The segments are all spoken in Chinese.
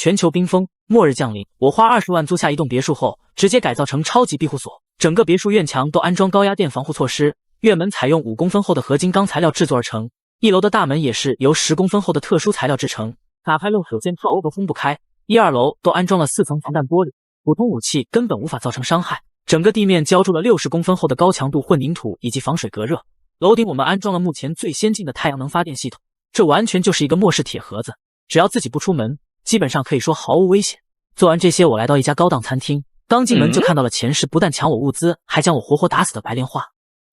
全球冰封，末日降临。我花20万租下一栋别墅后，直接改造成超级庇护所，整个别墅院墙都安装高压电防护措施，院门采用5公分厚的合金钢材料制作而成。1楼的大门也是由10公分厚的特殊材料制成，打开用手剑撬都封不开。1、2楼都安装了4层防弹玻璃，普通武器根本无法造成伤害。整个地面浇筑了60公分厚的高强度混凝土以及防水隔热。楼顶我们安装了目前最先进的太阳能发电系统，这完全就是一个末世铁盒子，只要自己不出门，基本上可以说毫无危险。做完这些，我来到一家高档餐厅，刚进门就看到了前世不但抢我物资，还将我活活打死的白莲花。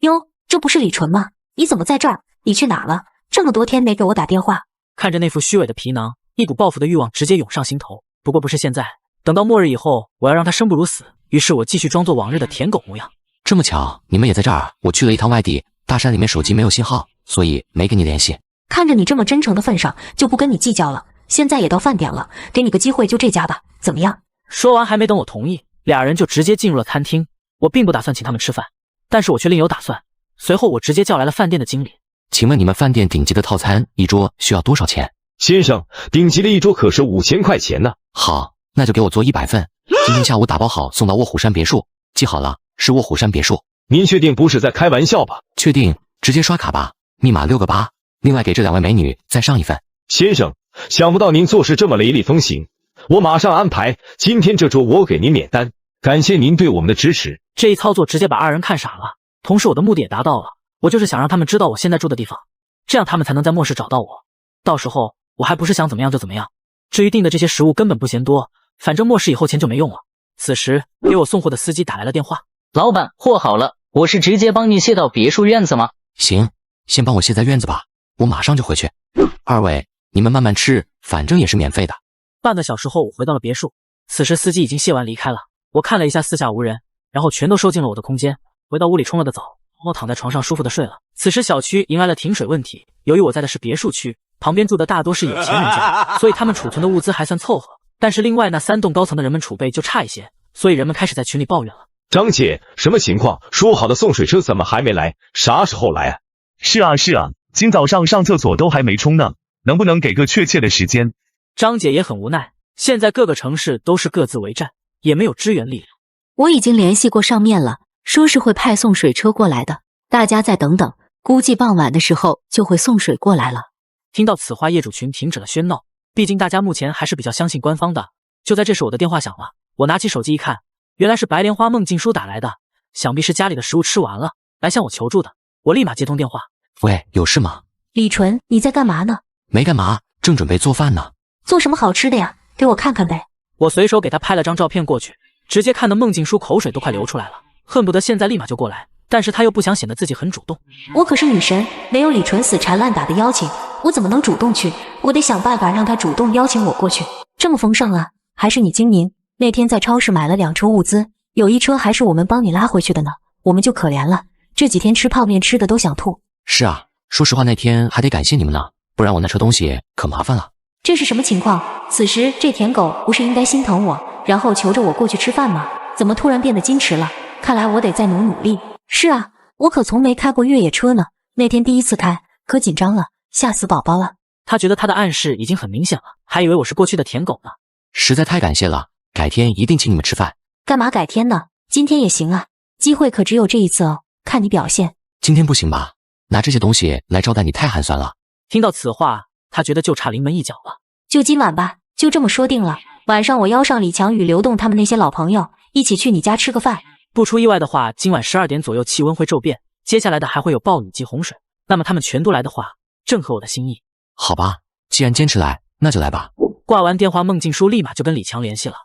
哟，这不是李纯吗？你怎么在这儿？你去哪了？这么多天没给我打电话。看着那副虚伪的皮囊，一股报复的欲望直接涌上心头。不过不是现在，等到末日以后，我要让他生不如死。于是我继续装作往日的舔狗模样。这么巧，你们也在这儿？我去了一趟外地，大山里面手机没有信号，所以没跟你联系。看着你这么真诚的份上，就不跟你计较了。现在也到饭点了，给你个机会，就这家吧，怎么样？说完还没等我同意，俩人就直接进入了餐厅。我并不打算请他们吃饭，但是我却另有打算。随后我直接叫来了饭店的经理。请问你们饭店顶级的套餐一桌需要多少钱？先生，顶级的一桌可是5000块钱呢。好，那就给我做100份，今天下午打包好送到卧虎山别墅。记好了，是卧虎山别墅。您确定不是在开玩笑吧？确定，直接刷卡吧，密码6个8。另外给这2位美女再上一份。先生，想不到您做事这么雷厉风行，我马上安排，今天这桌我给您免单，感谢您对我们的支持。这一操作直接把二人看傻了，同时我的目的也达到了，我就是想让他们知道我现在住的地方，这样他们才能在末世找到我。到时候我还不是想怎么样就怎么样。至于订的这些食物根本不嫌多，反正末世以后钱就没用了。此时给我送货的司机打来了电话。老板，货好了，我是直接帮你卸到别墅院子吗？行，先帮我卸在院子吧，我马上就回去。2位，你们慢慢吃，反正也是免费的。半个小时后我回到了别墅，此时司机已经卸完离开了。我看了一下四下无人，然后全都收进了我的空间，回到屋里冲了个澡，我躺在床上舒服的睡了。此时小区迎来了停水问题，由于我在的是别墅区，旁边住的大多是有钱人家，所以他们储存的物资还算凑合，但是另外那3栋高层的人们储备就差一些，所以人们开始在群里抱怨了。张姐，什么情况？说好的送水车怎么还没来？啥时候来啊？是啊，今早上上厕所都还没冲呢，能不能给个确切的时间？张姐也很无奈，现在各个城市都是各自为战，也没有支援力量。我已经联系过上面了，说是会派送水车过来的，大家再等等，估计傍晚的时候就会送水过来了。听到此话，业主群停止了喧闹，毕竟大家目前还是比较相信官方的。就在这时，我的电话响了，我拿起手机一看，原来是白莲花孟静书打来的，想必是家里的食物吃完了，来向我求助的。我立马接通电话。喂，有事吗？李纯，你在干嘛呢？没干嘛，正准备做饭呢。做什么好吃的呀？给我看看呗。我随手给他拍了张照片过去，直接看得孟静书口水都快流出来了，恨不得现在立马就过来，但是他又不想显得自己很主动。我可是女神，没有李纯死缠烂打的邀请，我怎么能主动去？我得想办法让他主动邀请我过去。这么丰盛啊，还是你精明。那天在超市买了2车物资，有一车还是我们帮你拉回去的呢，我们就可怜了，这几天吃泡面吃的都想吐。是啊，说实话那天还得感谢你们呢，不然我那车东西可麻烦了。这是什么情况？此时这舔狗不是应该心疼我，然后求着我过去吃饭吗？怎么突然变得矜持了？看来我得再努力。是啊，我可从没开过越野车呢，那天第一次开，可紧张了，吓死宝宝了。他觉得他的暗示已经很明显了，还以为我是过去的舔狗呢。实在太感谢了，改天一定请你们吃饭。干嘛改天呢？今天也行啊，机会可只有这一次哦，看你表现。今天不行吧？拿这些东西来招待你太寒酸了。听到此话，他觉得就差临门一脚了。就今晚吧，就这么说定了。晚上我邀上李强与刘栋他们那些老朋友，一起去你家吃个饭。不出意外的话，今晚12点左右气温会骤变，接下来的还会有暴雨及洪水。那么他们全都来的话，正合我的心意。好吧，既然坚持来，那就来吧。挂完电话，孟静书立马就跟李强联系了。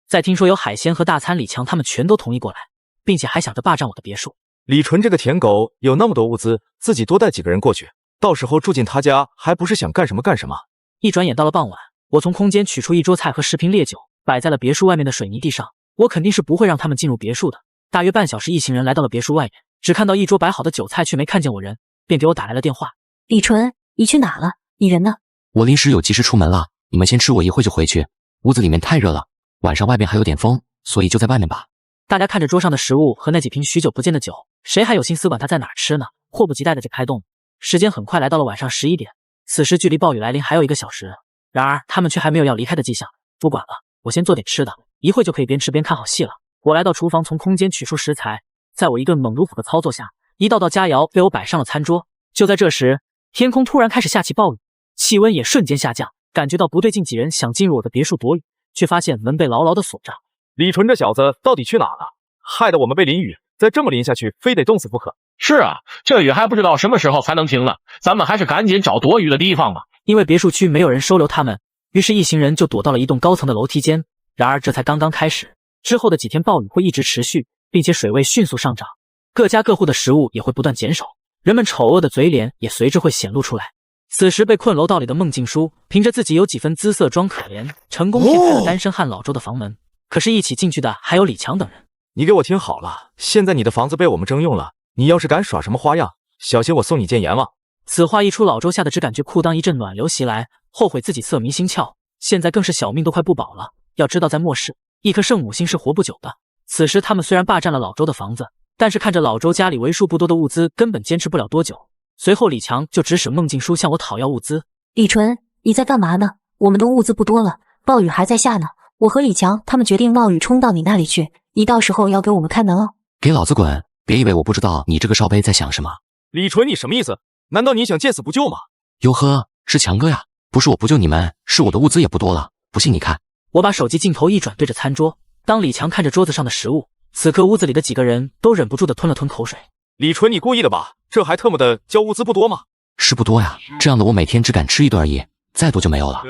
再听说有海鲜和大餐，李强他们全都同意过来，并且还想着霸占我的别墅。李纯这个舔狗有那么多物资，自己多带几个人过去，到时候住进他家，还不是想干什么干什么。一转眼到了傍晚，我从空间取出一桌菜和10瓶烈酒，摆在了别墅外面的水泥地上。我肯定是不会让他们进入别墅的。大约半小时，一行人来到了别墅外面，只看到一桌摆好的酒菜，却没看见我人，便给我打来了电话。李纯，你去哪了？你人呢？我临时有急事出门了，你们先吃，我一会就回去。屋子里面太热了，晚上外边还有点风，所以就在外面吧。大家看着桌上的食物和那几瓶许久不见的酒，谁还有心思管他在哪儿吃呢？迫不及待的就开动。时间很快来到了晚上11点，此时距离暴雨来临还有1个小时，然而他们却还没有要离开的迹象。不管了，我先做点吃的，一会就可以边吃边看好戏了。我来到厨房，从空间取出食材，在我一顿猛如虎的操作下，一道道佳肴被我摆上了餐桌。就在这时，天空突然开始下起暴雨，气温也瞬间下降。感觉到不对劲，几人想进入我的别墅躲雨，却发现门被牢牢的锁着。李纯这小子到底去哪了？害得我们被淋雨，再这么淋下去，非得冻死不可。是啊，这雨还不知道什么时候才能停呢，咱们还是赶紧找躲雨的地方吧。因为别墅区没有人收留他们，于是一行人就躲到了一栋高层的楼梯间。然而这才刚刚开始，之后的几天暴雨会一直持续，并且水位迅速上涨，各家各户的食物也会不断减少，人们丑恶的嘴脸也随之会显露出来。此时被困楼道里的孟静书，凭着自己有几分姿色装可怜，成功骗开了单身汉老周的房门。可是，一起进去的还有李强等人。你给我听好了，现在你的房子被我们征用了，你要是敢耍什么花样，小心我送你见阎王。此话一出，老周吓得只感觉裤裆一阵暖流袭来，后悔自己色迷心窍，现在更是小命都快不保了。要知道，在末世，一颗圣母心是活不久的。此时他们虽然霸占了老周的房子，但是看着老周家里为数不多的物资，根本坚持不了多久。随后李强就指使孟静书向我讨要物资。李纯，你在干嘛呢？我们的物资不多了，暴雨还在下呢。我和李强他们决定冒雨冲到你那里去，你到时候要给我们看门哦。给老子滚！别以为我不知道你这个少卑在想什么。李纯，你什么意思？难道你想见死不救吗？哟呵，是强哥呀！不是我不救你们，是我的物资也不多了。不信你看。我把手机镜头一转，对着餐桌。当李强看着桌子上的食物，此刻屋子里的几个人都忍不住的吞了吞口水。李纯，你故意的吧？这还特么的叫物资不多吗？是不多呀，这样的我每天只敢吃一顿而已，再多就没有了。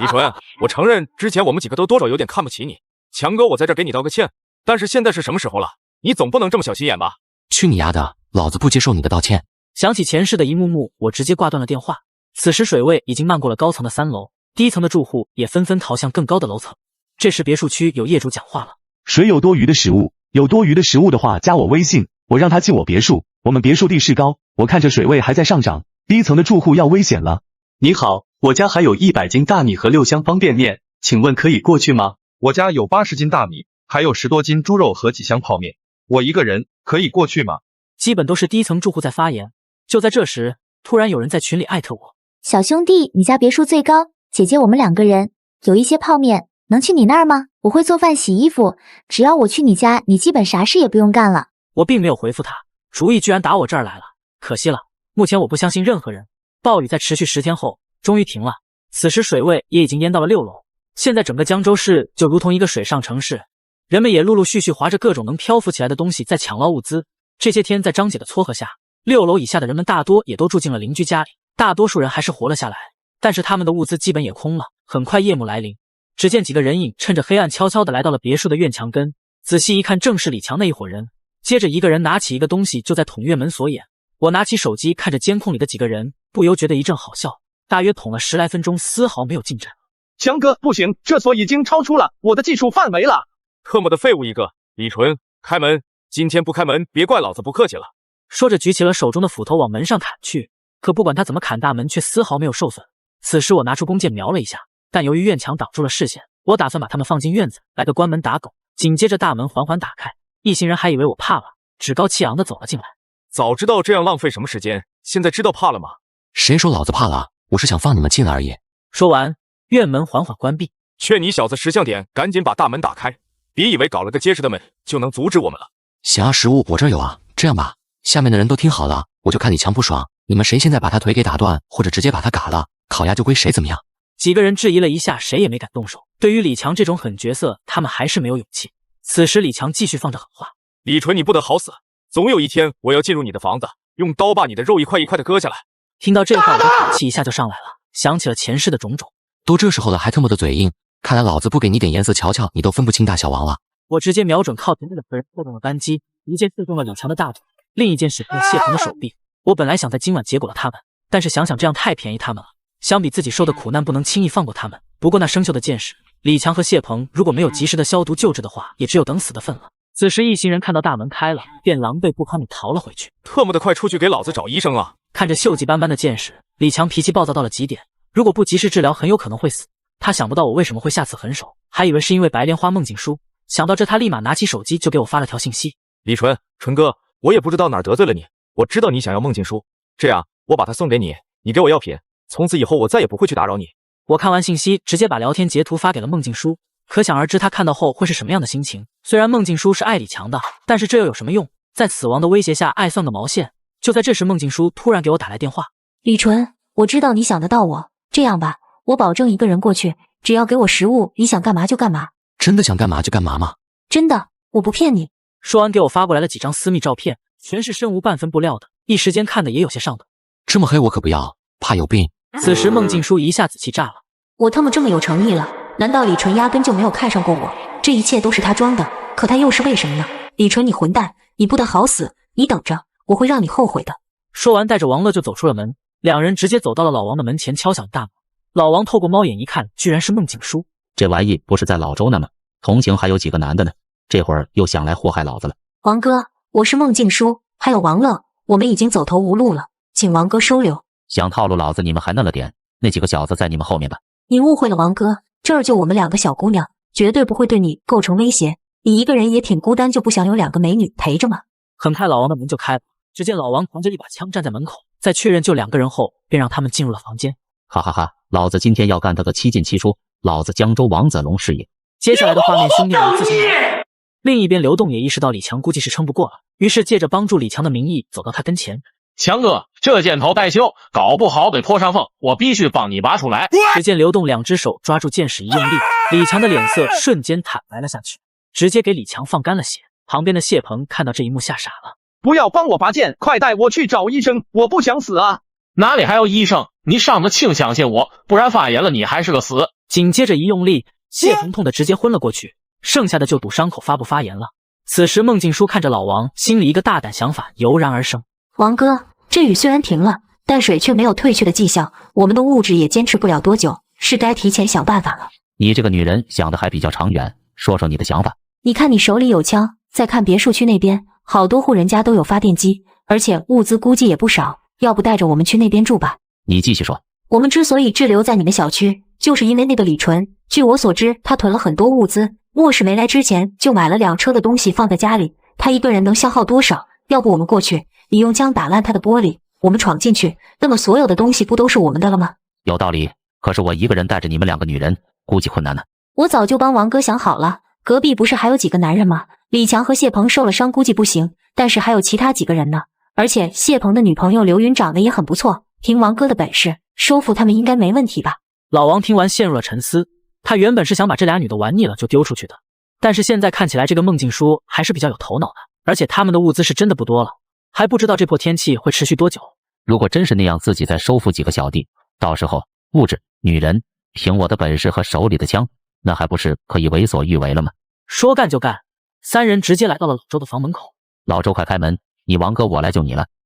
李纯，我承认之前我们几个都多少有点看不起你。强哥，我在这给你道个歉。但是现在是什么时候了？你总不能这么小心眼吧？去你丫的，老子不接受你的道歉。想起前世的一幕幕，我直接挂断了电话。此时水位已经漫过了高层的3楼，低层的住户也纷纷逃向更高的楼层。这时别墅区有业主讲话了：谁有多余的食物？有多余的食物的话，加我微信，我让他进我别墅。我们别墅地势高，我看着水位还在上涨，低层的住户要危险了。你好，我家还有100斤大米和6箱方便面，请问可以过去吗？我家有80斤大米，还有10多斤猪肉和几箱泡面，我一个人可以过去吗？基本都是低层住户在发言。就在这时，突然有人在群里艾特我：小兄弟，你家别墅最高，姐姐我们2个人有一些泡面，能去你那儿吗？我会做饭洗衣服，只要我去你家，你基本啥事也不用干了。我并没有回复他，主意居然打我这儿来了，可惜了，目前我不相信任何人。暴雨在持续10天后终于停了，此时水位也已经淹到了6楼。现在整个江州市就如同一个水上城市，人们也陆陆续续划着各种能漂浮起来的东西在抢捞物资。这些天在张姐的撮合下，6楼以下的人们大多也都住进了邻居家里，大多数人还是活了下来，但是他们的物资基本也空了。很快夜幕来临，只见几个人影趁着黑暗悄悄地来到了别墅的院墙根，仔细一看，正是李强那一伙人。接着一个人拿起一个东西就在捅院门锁眼，我拿起手机看着监控里的几个人，不由觉得一阵好笑。大约捅了10来分钟，丝毫没有进展。强哥，不行，这锁已经超出了我的技术范围了。特么的废物一个！李纯，开门！今天不开门，别怪老子不客气了。说着举起了手中的斧头往门上砍去，可不管他怎么砍，大门却丝毫没有受损。此时我拿出弓箭瞄了一下，但由于院墙挡住了视线，我打算把他们放进院子，来个关门打狗。紧接着大门缓缓打开，一行人还以为我怕了，趾高气扬地走了进来。早知道这样浪费什么时间，现在知道怕了吗？谁说老子怕了？我是想放你们进来而已。说完，院门缓缓关闭。劝你小子识相点，赶紧把大门打开，别以为搞了个结实的门就能阻止我们了。想要食物我这儿有啊，这样吧，下面的人都听好了，我就看李强不爽，你们谁现在把他腿给打断，或者直接把他嘎了，烤鸭就归谁，怎么样？几个人质疑了一下，谁也没敢动手。对于李强这种狠角色，他们还是没有勇气。此时李强继续放着狠话：李纯，你不得好死，总有一天我要进入你的房子，用刀把你的肉一块一块的割下来。听到这话，我的火气一下就上来了，想起了前世的种种。都这时候了还特么的嘴硬，看来老子不给你点颜色瞧瞧，你都分不清大小王了。我直接瞄准靠前的2个人，扣动了扳机，一箭射中了李强的大腿，另一箭使中了谢鹏的手臂。我本来想在今晚结果了他们，但是想想这样太便宜他们了，相比自己受的苦难，不能轻易放过他们。不过那生锈的箭矢，李强和谢鹏如果没有及时的消毒救治的话，也只有等死的份了。此时一行人看到大门开了，便狼狈不堪地逃了回去。特么的，快出去给老子找医生啊！看着锈迹斑斑的箭矢，李强脾气暴躁到了极点，如果不及时治疗，很有可能会死。他想不到我为什么会下此狠手，还以为是因为白莲花梦境书。想到这，他立马拿起手机就给我发了条信息：李纯，纯哥，我也不知道哪儿得罪了你，我知道你想要梦境书，这样我把它送给你，你给我药品，从此以后我再也不会去打扰你。我看完信息，直接把聊天截图发给了孟静书，可想而知他看到后会是什么样的心情。虽然孟静书是爱李强的，但是这又有什么用？在死亡的威胁下，爱算个毛线！就在这时，孟静书突然给我打来电话。李纯，我知道你想得到我，这样吧，我保证一个人过去，只要给我食物，你想干嘛就干嘛。真的想干嘛就干嘛吗？真的，我不骗你。说完给我发过来了几张私密照片，全是身无半分布料的，一时间看的也有些上头。这么黑我可不要，怕有病。此时孟静书一下子气炸了。我他妈这么有诚意了，难道李纯压根就没有看上过我？这一切都是他装的，可他又是为什么呢？李纯，你混蛋，你不得好死！你等着，我会让你后悔的。说完带着王乐就走出了门，两人直接走到了老王的门前，敲响大门。老王透过猫眼一看，居然是孟静书。这玩意不是在老周那吗？同行还有几个男的呢，这会儿又想来祸害老子了。王哥，我是孟静书，还有王乐，我们已经走投无路了，请王哥收留。想套路老子，你们还嫩了点，那几个小子在你们后面吧。你误会了，王哥，这儿就我们两个小姑娘，绝对不会对你构成威胁。你一个人也挺孤单，就不想有两个美女陪着吗？很快老王的门就开了，只见老王扛着一把枪站在门口，在确认就2个人后，便让他们进入了房间。哈哈哈，老子今天要干他个7进7出，老子江州王子龙是也。接下来的画面，兄弟们自行了。另一边，刘栋也意识到李强估计是撑不过了，于是借着帮助李强的名义走到他跟前。强哥，这箭头待修，搞不好得破上风，我必须帮你拔出来。只见刘栋2只手抓住箭矢一用力，李强的脸色瞬间坦白了下去，直接给李强放干了血。旁边的谢鹏看到这一幕吓傻了。不要帮我拔剑，快带我去找医生，我不想死啊！哪里还有医生？你上得庆相信我，不然发炎了你还是个死。紧接着一用力，谢鹏痛得直接昏了过去，剩下的就赌伤口发不发炎了。此时孟静书看着老王，心里一个大胆想法油然而生。王哥，这雨虽然停了，但水却没有退去的迹象，我们的物质也坚持不了多久，是该提前想办法了。你这个女人想的还比较长远，说说你的想法。你看你手里有枪，再看别墅区那边，好多户人家都有发电机，而且物资估计也不少，要不带着我们去那边住吧？你继续说。我们之所以滞留在你们小区，就是因为那个李纯，据我所知，他囤了很多物资，莫氏没来之前就买了2车的东西放在家里，他一个人能消耗多少？要不我们过去，你用枪打烂他的玻璃，我们闯进去，那么所有的东西不都是我们的了吗？有道理，可是我一个人带着你们2个女人，估计困难呢。我早就帮王哥想好了，隔壁不是还有几个男人吗？李强和谢鹏受了伤估计不行，但是还有其他几个人呢，而且谢鹏的女朋友刘云长得也很不错，凭王哥的本事，收服他们应该没问题吧？老王听完陷入了沉思，他原本是想把这俩女的玩腻了就丢出去的，但是现在看起来这个孟静书还是比较有头脑的，而且他们的物资是真的不多了，还不知道这破天气会持续多久。如果真是那样，自己再收服几个小弟，到时候物质、女人，凭我的本事和手里的枪，那还不是可以为所欲为了吗？说干就干，3人直接来到了老周的房门口。老周快开门，你王哥我来救你了。